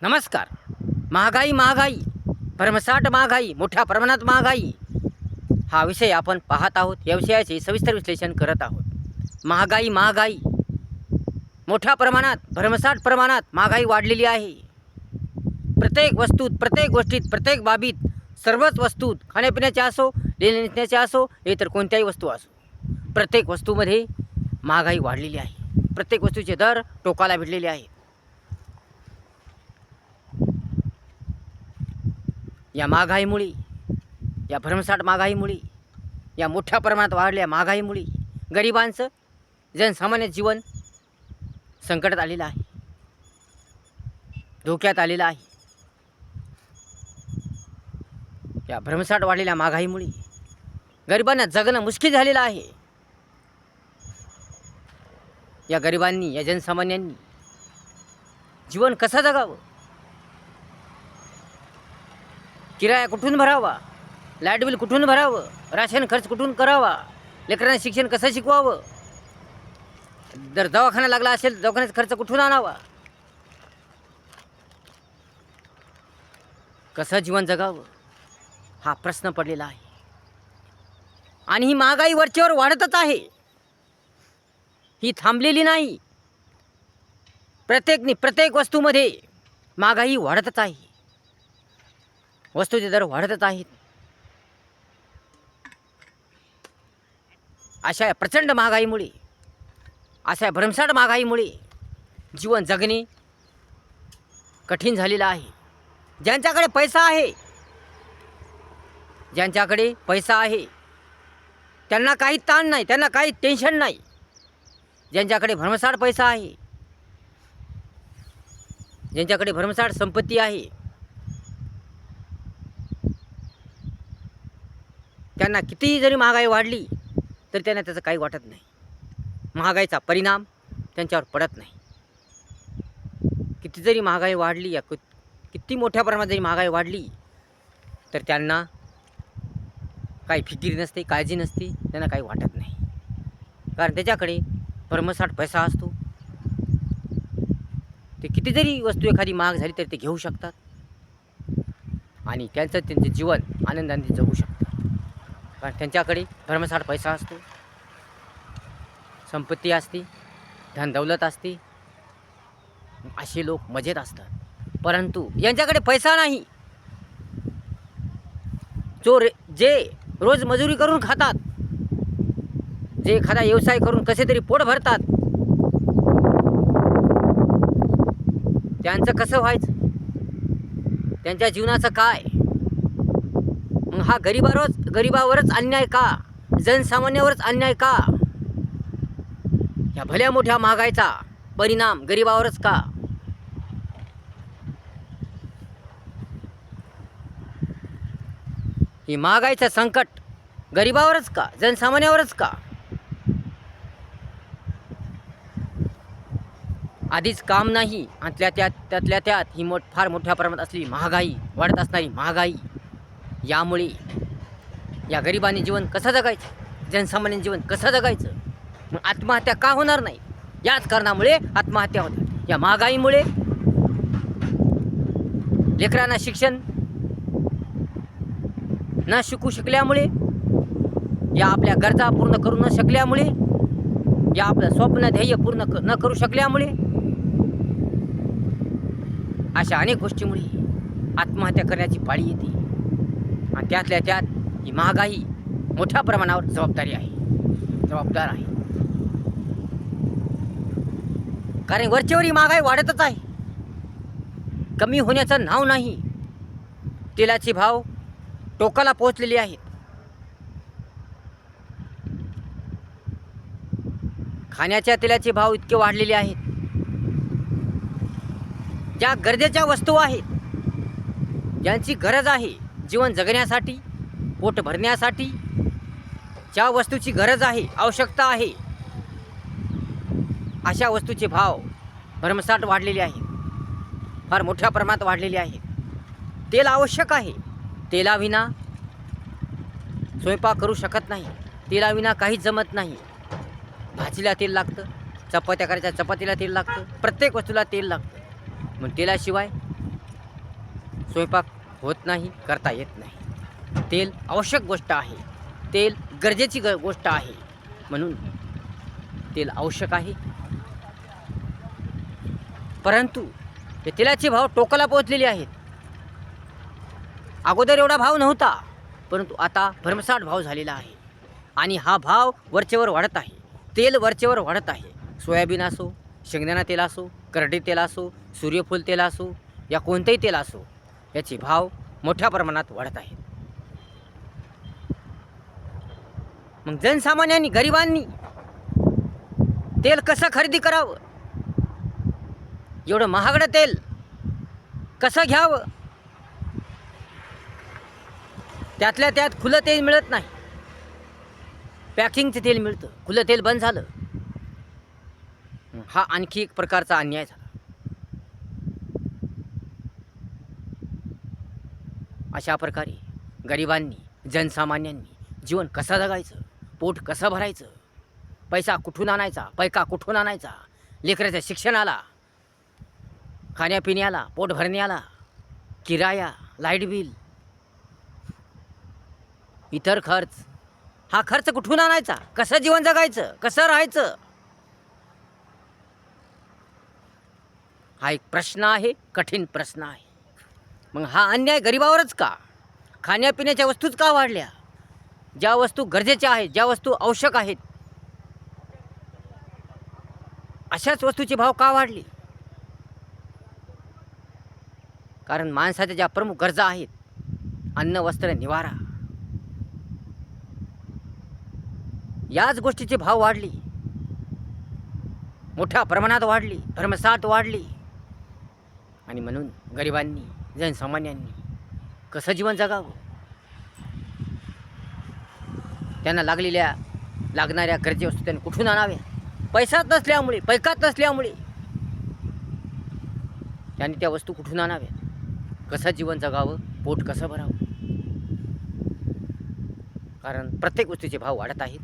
नमस्कार. महागाई महागाई भरमसाठ महागाई, मोठ्या प्रमाणात महागाई हा विषय आपण पाहत आहोत. या विषयाचे सविस्तर विश्लेषण करत आहोत. महागाई महागाई मोठ्या प्रमाणात, भरमसाठ प्रमाणात महागाई वाढलेली आहे. प्रत्येक वस्तूत, प्रत्येक गोष्टीत, प्रत्येक बाबीत, सर्वच वस्तूत, खाण्यापिण्याच्या असो, लेण्याच्या असो, इतर कोणत्याही वस्तू असो, प्रत्येक वस्तूमध्ये महागाई वाढलेली आहे. प्रत्येक वस्तूचे दर टोकाला भिडलेले आहेत. या महागाईमुळे, या भरमसाठ महागाईमुळे, या मोठ्या प्रमाणात वाढलेल्या महागाईमुळे गरिबांचं, जनसामान्य जीवन संकटात आलेलं आहे, धोक्यात आलेलं आहे. या भरमसाठ वाढलेल्या महागाईमुळे गरिबांना जगणं मुश्किल झालेलं आहे. या गरिबांनी, या जनसामान्यांनी जीवन कसं जगावं? किराया कुठून भरावा? लाईट बिल कुठून भरावं? राशन खर्च कुठून करावा? लेकरांना शिक्षण कसं शिकवावं? जर दवाखाना लागला असेल, दवाखान्याचा खर्च कुठून आणावा? कसं जीवन जगावं हा प्रश्न पडलेला आहे. आणि ही महागाई वरच्यावर वाढतच आहे, ही थांबलेली नाही. प्रत्येक वस्तूमध्ये महागाई वाढतच आहे. वस्तूचे दर वाढतच आहेत. अशा प्रचंड महागाईमुळे, अशा भरमसाठ महागाईमुळे जीवन जगणे कठीण झालेलं आहे. ज्यांच्याकडे पैसा आहे, ज्यांच्याकडे पैसा आहे त्यांना काही ताण नाही, त्यांना काही टेन्शन नाही. ज्यांच्याकडे भरमसाठ पैसा आहे, ज्यांच्याकडे भरमसाठ संपत्ती आहे, त्यांना कितीही जरी महागाई वाढली तरी त्यांना त्याचं काही वाटत नाही. महागाईचा परिणाम त्यांच्यावर पडत नाही. किती जरी महागाई वाढली, या किती मोठ्या प्रमाणात जरी महागाई वाढली तर त्यांना काही फिकीर नसते, काळजी नसते, त्यांना काही वाटत नाही. कारण त्याच्याकडे भरमसाठ पैसा असतो. ते किती जरी वस्तू एखादी महाग झाली तरी ते घेऊ शकतात आणि त्यांचे जीवन आनंदाने जगू शकतात. कारण त्यांच्याकडे भरमसाठ पैसा असतो, संपत्ती असते, धनदौलत असते. असे लोक मजेत असतात. परंतु यांच्याकडे पैसा नाही, जे रोज मजुरी करून खातात, जे एखादा व्यवसाय करून कसे तरी पोट भरतात, त्यांचं कसं व्हायचं? त्यांच्या जीवनाचं काय? मग हा गरिबावरच अन्याय का? जनसामान्यावरच अन्याय का? या भल्या मोठ्या महागाईचा परिणाम गरिबावरच का? ही महागाईचं संकट गरिबावरच का? जनसामान्यावरच का? आधीच काम नाही आणि त्यातल्या त्यात ही फार मोठ्या प्रमाणात असलेली महागाई, वाढत असणारी महागाई, यामुळे या गरिबांनी जीवन कसं जगायचं? जनसामान्य जीवन कसं जगायचं? मग आत्महत्या का होणार नाही? याच कारणामुळे आत्महत्या होतात. या महागाईमुळे लेकरांना शिक्षण न शिकू शकल्यामुळे, या आपल्या गरजा पूर्ण करू न शकल्यामुळे, या आपलं स्वप्न ध्येय पूर्ण न करू शकल्यामुळे, अशा अनेक गोष्टीमुळे आत्महत्या करण्याची पाळी येते. आणि त्यातल्या त्यात ही महागाई मोठ्या प्रमाणावर जबाबदार आहे. कारण वरचेवर ही महागाई वाढतच आहे, कमी होण्याचं नाव नाही. तेलाचे भाव टोकाला पोहोचलेले आहेत. खाण्याच्या तेलाचे भाव इतके वाढलेले आहेत. ज्या गरजेच्या वस्तू आहेत, ज्यांची गरज आहे जीवन जगण्यासाठी, पोट भरण्यासाठी, ज्या वस्तूची गरज आहे, आवश्यकता आहे, अशा वस्तूचे भाव भरमसाठ वाढलेले आहेत, फार मोठ्या प्रमाणात वाढलेले आहेत. तेल आवश्यक आहे. तेलाविना स्वयंपाक करू शकत नाही, तेलाविना काहीच जमत नाही. भाजीला तेल लागतं, चपात्या करायच्या चपातीला तेल लागतं, प्रत्येक वस्तूला तेल लागतं. मग तेलाशिवाय स्वयंपाक होत नाही, करता येत नाही. तेल आवश्यक गोष्ट आहे, तेल गरजेची गोष्ट आहे, म्हणून तेल आवश्यक आहे. परंतु हे तेलाचे भाव टोकाला पोहोचलेले आहेत. अगोदर एवढा भाव नव्हता, परंतु आता भरमसाठ भाव झालेला आहे आणि हा भाव वरचेवर वाढत आहे. तेल वरचेवर वाढत आहे. सोयाबीन असो, शेंगदाणा तेल असो, करडई तेल असो, सूर्यफूल तेल असो, या कोणतेही तेल असो, याचे भाव मोठ्या प्रमाणात वाढत आहेत. मग जनसामान्यांनी, गरिबांनी तेल कसं खरेदी करावं? एवढं महागडं तेल कसं घ्यावं? त्यातल्या त्यात खुलं तेल मिळत नाही, पॅकिंगचं तेल मिळतं. खुलं तेल बंद झालं. हा आणखी एक प्रकारचा अन्याय झाला. अशा प्रकारे गरिबांनी, जनसामान्यांनी जीवन कसं जगायचं, पोट कसं भरायचं, पैसा कुठून आणायचा, पैका कुठून आणायचा, लेकराच्या शिक्षणाला, खाण्यापिण्याला, पोट भरण्याला, किराया, लाईट बिल, इतर खर्च, हा खर्च कुठून आणायचा, कसं जीवन जगायचं, कसं राहायचं, हा एक प्रश्न आहे, कठीण प्रश्न आहे. मग हा अन्याय गरिबावरच का? खाण्यापिण्याच्या वस्तूच का वाढल्या? ज्या वस्तू गरजेच्या आहेत, ज्या वस्तू आवश्यक आहेत, अशाच वस्तूचे भाव का वाढले? कारण माणसाच्या ज्या प्रमुख गरजा आहेत, अन्न, वस्त्र, निवारा, याच गोष्टीचे भाव वाढले, मोठ्या प्रमाणात वाढली, भरमसाठ वाढली. आणि म्हणून गरिबांनी, जनसामान्यांनी कसं जीवन जगावं? त्यांना लागणाऱ्या गरजे वस्तू त्यांनी कुठून आणाव्या? पैसाच नसल्यामुळे, पैकाच नसल्यामुळे त्यांनी त्या वस्तू कुठून आणाव्या? कसं जीवन जगावं, पोट कसं भरावं? कारण प्रत्येक वस्तूचे भाव वाढत आहेत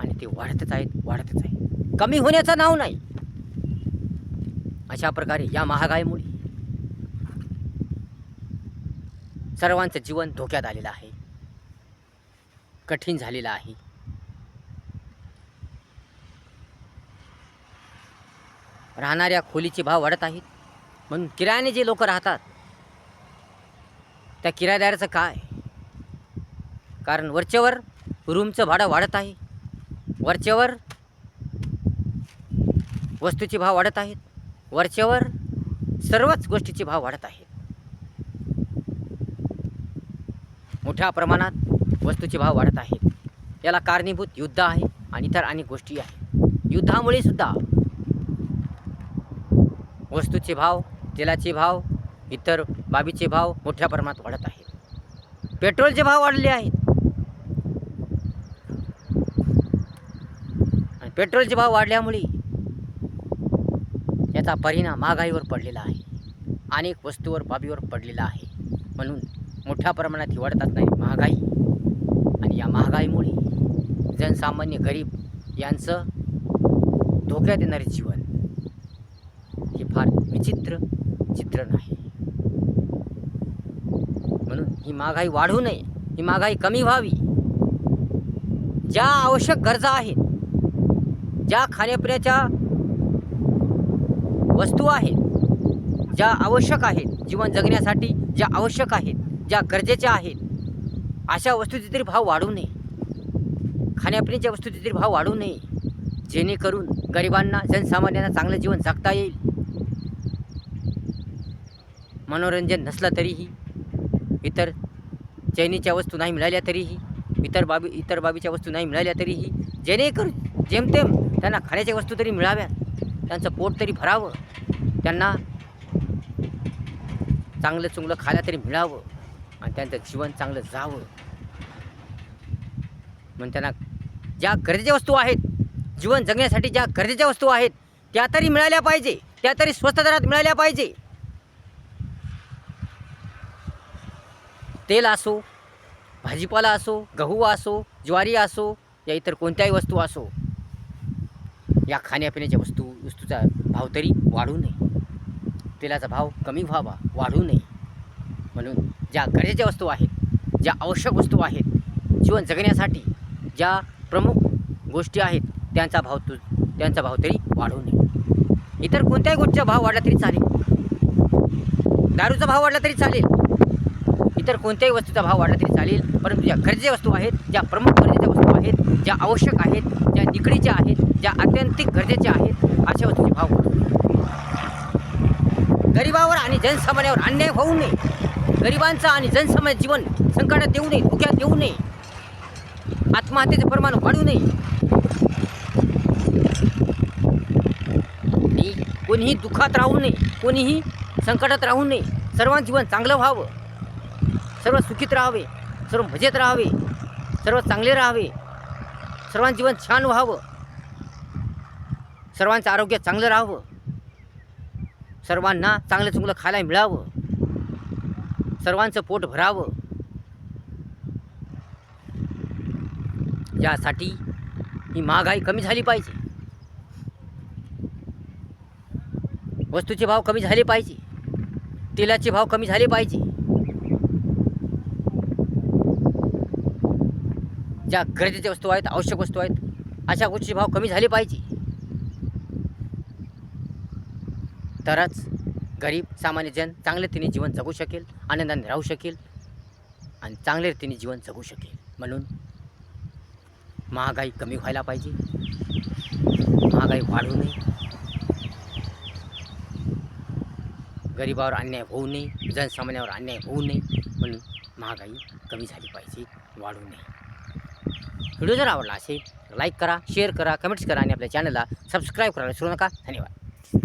आणि ते वाढतच आहेत, कमी होण्याचं नाव नाही. अशा प्रकारे या महागाईमुळे सर्वांचं जीवन धोक्यात आलेलं आहे, कठीण झालेलं आहे. राहणाऱ्या खोलीचे भाव वाढत आहेत, म्हणून किरायाने जे लोक राहतात त्या किरायदाराचं काय? कारण वरचेवर रूमचं भाडं वाढत आहे, वरचेवर वस्तूचे भाव वाढत आहेत, वरचेवर सर्वच गोष्टीचे भाव वाढत आहेत. मोठ्या प्रमाणात वस्तूचे भाव वाढत आहेत. याला कारणीभूत युद्ध आहे आणि इतर अनेक गोष्टी आहेत. युद्धामुळे सुद्धा वस्तूचे भाव, तेलाचे भाव, इतर बाबीचे भाव मोठ्या प्रमाणात वाढत आहेत. पेट्रोलचे भाव वाढले आहेत आणि पेट्रोलचे भाव वाढल्यामुळे याचा परिणाम महागाईवर पडलेला आहे, अनेक वस्तूवर, बाबीवर पडलेला आहे. म्हणून मोठ्या प्रमाणात ही वाढत असणारी महागाई आणि या महागाईमुळे जनसामान्य, गरीब यांचं धोक्यात येणारे जीवन हे फार विचित्र चित्रण आहे. म्हणून ही महागाई वाढू नये, ही महागाई कमी व्हावी. ज्या आवश्यक गरजा आहेत, ज्या खाण्यापिण्याच्या वस्तू आहेत, ज्या आवश्यक आहेत, जीवन जगण्यासाठी ज्या आवश्यक आहेत, ज्या गरजेच्या आहेत, अशा वस्तूचे तरी भाव वाढू नये, खाण्यापिण्याच्या वस्तूचे तरी भाव वाढू नये, जेणेकरून गरिबांना, जनसामान्यांना चांगलं जीवन जगता येईल. मनोरंजन नसलं तरीही, इतर चैनीच्या वस्तू नाही मिळाल्या तरीही, इतर बाबीच्या वस्तू नाही मिळाल्या तरीही, जेणेकरून जेमतेम त्यांना खाण्याच्या वस्तू तरी मिळाव्यात, त्यांचं पोट तरी भरावं, त्यांना चांगलं चुंगलं खायला तरी मिळावं आणि त्यांचं जीवन चांगलं जावं. म्हणून त्यांना ज्या गरजेच्या वस्तू आहेत, जीवन जगण्यासाठी ज्या गरजेच्या वस्तू आहेत, त्या तरी मिळाल्या पाहिजे, त्या तरी स्वस्त दरात मिळाल्या पाहिजे. तेल असो, भाजीपाला असो, गहू असो, ज्वारी असो, या इतर कोणत्याही वस्तू असो, या खाण्यापिण्याच्या वस्तूचा भाव तरी वाढू नये. तेलाचा भाव कमी व्हावा, वाढू नये. म्हणून ज्या गरजेच्या वस्तू आहेत, ज्या आवश्यक वस्तू आहेत, जीवन जगण्यासाठी ज्या प्रमुख गोष्टी आहेत, त्यांचा भाव तरी वाढू नये. इतर कोणत्याही गोष्टीचा भाव वाढला तरी चालेल, दारूचा भाव वाढला तरी चालेल, इतर कोणत्याही वस्तूचा भाव वाढला तरी चालेल, परंतु ज्या गरजेच्या वस्तू आहेत, ज्या प्रमुख गरजेच्या वस्तू आहेत, ज्या आवश्यक आहेत, ज्या निकडीच्या आहेत, ज्या आत्यंतिक गरजेच्या आहेत, अशा वस्तूचे भाव वाढू नये. गरिबावर आणि जनसामान्यावर अन्याय होऊ नये, गरिबांचं आणि जनसामान्य जीवन संकटात येऊ नये, धोक्यात येऊ नये, आत्महत्येचे प्रमाण वाढू नये, आणि कोणीही दुःखात राहू नये, कोणीही संकटात राहू नये. सर्वांचं जीवन चांगलं व्हावं, सर्व सुखीत राहावे, सर्व मजेत राहावे, सर्व चांगले राहावे, सर्वांचं जीवन छान व्हावं, सर्वांचं आरोग्य चांगलं राहावं, सर्वांना चांगलं चुंगलं खायला मिळावं, सर्वांचं पोट भरावं. यासाठी ही महागाई कमी झाली पाहिजे, वस्तूचे भाव कमी झाले पाहिजे, तेलाचे भाव कमी झाले पाहिजे, ज्या गरजेच्या वस्तू आहेत, आवश्यक वस्तू आहेत, अशा गोष्टीचे भाव कमी झाले पाहिजे. तरच गरीब सामान्य जन चांगल्या रीतीने जीवन जगू शकेल, आनंदाने राहू शकेल आणि चांगल्या रीतीने जीवन जगू शकेल. म्हणून महागाई कमी व्हायला पाहिजे, महागाई वाढू नये, गरिबावर अन्याय होऊ नये, जनसामान्यावर अन्याय होऊ नये. म्हणून महागाई कमी झाली पाहिजे, वाढू नये. व्हिडिओ जर आवडला असेल लाईक करा, शेअर करा, कमेंट्स करा आणि आपल्या चॅनलला सबस्क्राईब करायला विसरू नका. धन्यवाद.